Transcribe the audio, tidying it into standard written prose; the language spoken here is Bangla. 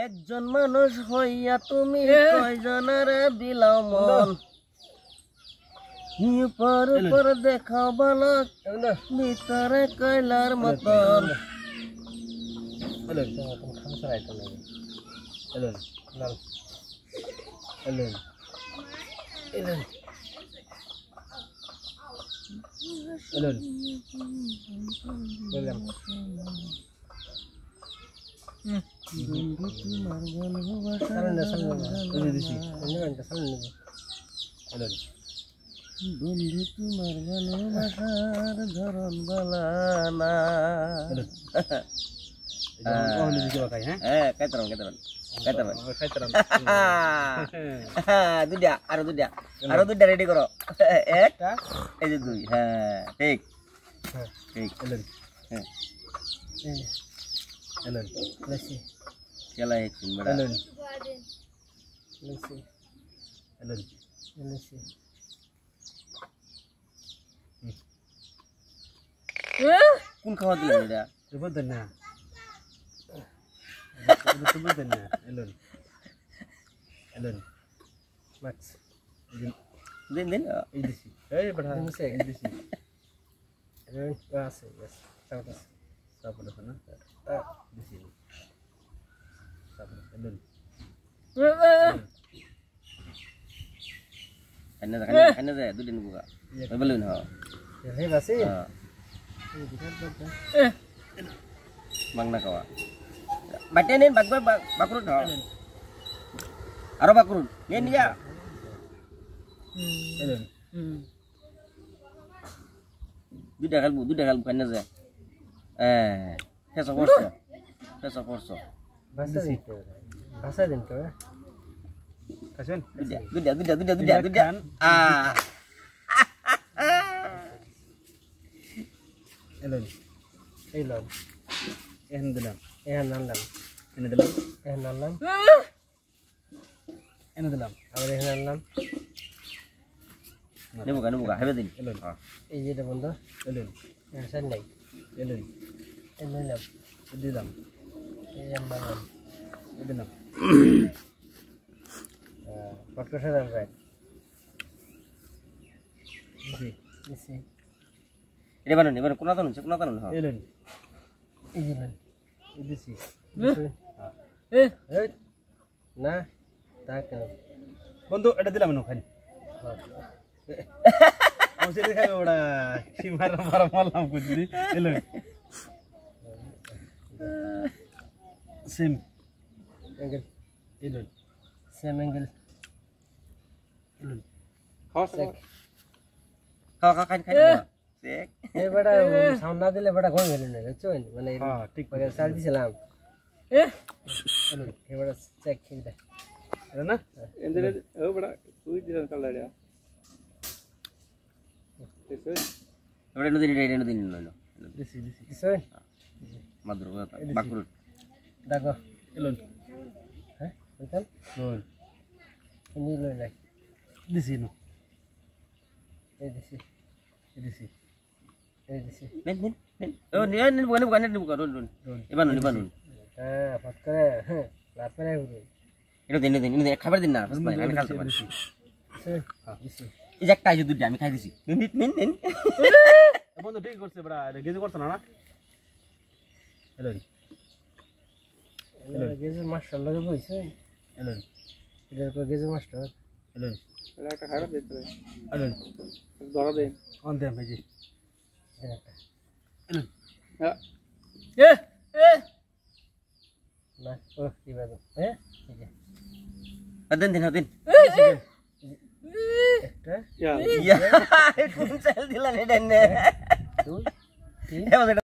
একজন মানুষ হইয়া তুমি কয়জনের বিলাও মন উপর উপর দেখাও বালক ভিতরে কয়লার মতন বন্ধু তোমার ভালোবাসার ধরন বালা না আরো দুইটা রেডি করো এক এই যে দুই হ্যাঁ ঠিক ঠিক খেলা একদিন বড় কোন খাওয়া দিলেন এটা বুঝলেন না বুঝলেন না এলন এলন ম্যাক্স দিন দিন এই দিছি এই বড়া এই দিছি এলন আছে यस সাপোর্ট সাপোর্ট না দিছি সাপোর্ট এলন খানা যায় দুদিন বুকা বলুন হ্যাঁ এই বাসি Bang nakawa. Batenin bakrut ho. Aro bakrut. Yen dia. Duda kalbu kan naza. Kesa forso. Bahasa itu. Bahasa din ko. Kasun. Duda. Ah. Elon. Ehandalam. Abar ehandalam. Ini buka. Habe din. Elon. Ei je bondho. Elon. San nai. Elon. Ehandalam. Edilam. Ehandalam. Edilam. Podcast ada right. Isi. Ini mana kuna tanun ha elon idisi na tak বন্ধু এটা দিলাম না খালি আমি সেটা খাই ওটা সীমার মারলাম কুদি এলন সেম অ্যাঙ্গেল এলন সেম অ্যাঙ্গেল এলন খাই Sek. Bada sound na dile bada gon gele ne buchcho mane ঠিক করে চাল দিছিলাম bada check খেলতে এটা না এন্ডে ও bada তুই দিছিস কালাড়িয়া এসে বড় নদিন লইলো দিছি দিছে মাদ্র বাকরুট দাগো এলন হ্যাঁ ওইখান লই এনি লই নাই দিছি নো এই দিছি Ben. Oh, ini bukan Run. Iban. Pakai. Lapar ya udah. Ini kabar din na. Pas main, kami kalah teman. Ijak tayo dulu kami kaya disi. Min. Abang tu ঠিক করছে বড়া, গেজে করছ না না? Hello. গেজে মাস্টার লাগে বইছে। Hello. এটা তো গেজে মাস্টার। Hello. এটা একটা খারাপ দিতে। Hello. ধরা দে। অন দে ভাই জি। Nah, gimana? Adin. Ya. Iya. Kuncel dilan dan.